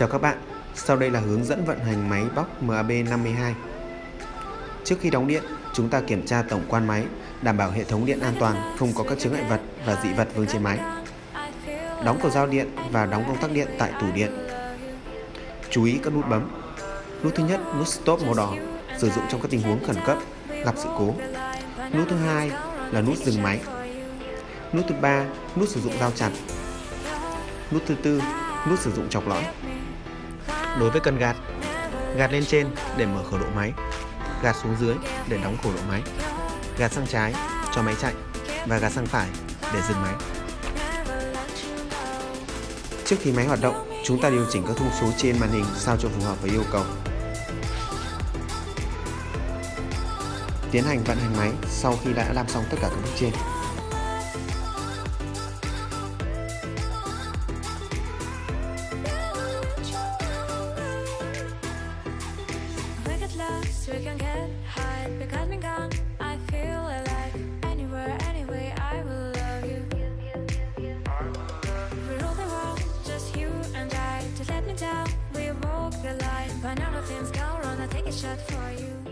Chào các bạn, sau đây là hướng dẫn vận hành máy Bosch MAB52. Trước khi đóng điện, chúng ta kiểm tra tổng quan máy, đảm bảo hệ thống điện an toàn, không có các chướng ngại vật và dị vật vương trên máy. Đóng cầu giao điện và đóng công tắc điện tại tủ điện. Chú ý các nút bấm. Nút thứ nhất, nút Stop màu đỏ, sử dụng trong các tình huống khẩn cấp, gặp sự cố. Nút thứ hai là nút dừng máy. Nút thứ ba, nút sử dụng dao chặt. Nút thứ tư, nút sử dụng chọc lõi. Đối với cần gạt, gạt lên trên để mở khởi động máy, gạt xuống dưới để đóng khởi động máy, gạt sang trái cho máy chạy và gạt sang phải để dừng máy. Trước khi máy hoạt động, chúng ta điều chỉnh các thông số trên màn hình sao cho phù hợp với yêu cầu. Tiến hành vận hành máy sau khi đã làm xong tất cả các bước trên. We can get high because we're gone. I feel alive. Anywhere, anyway, I will love you. We rule the world, just you and I. Just let me down. We walk the line, but now nothing's gone wrong. I take a shot for you.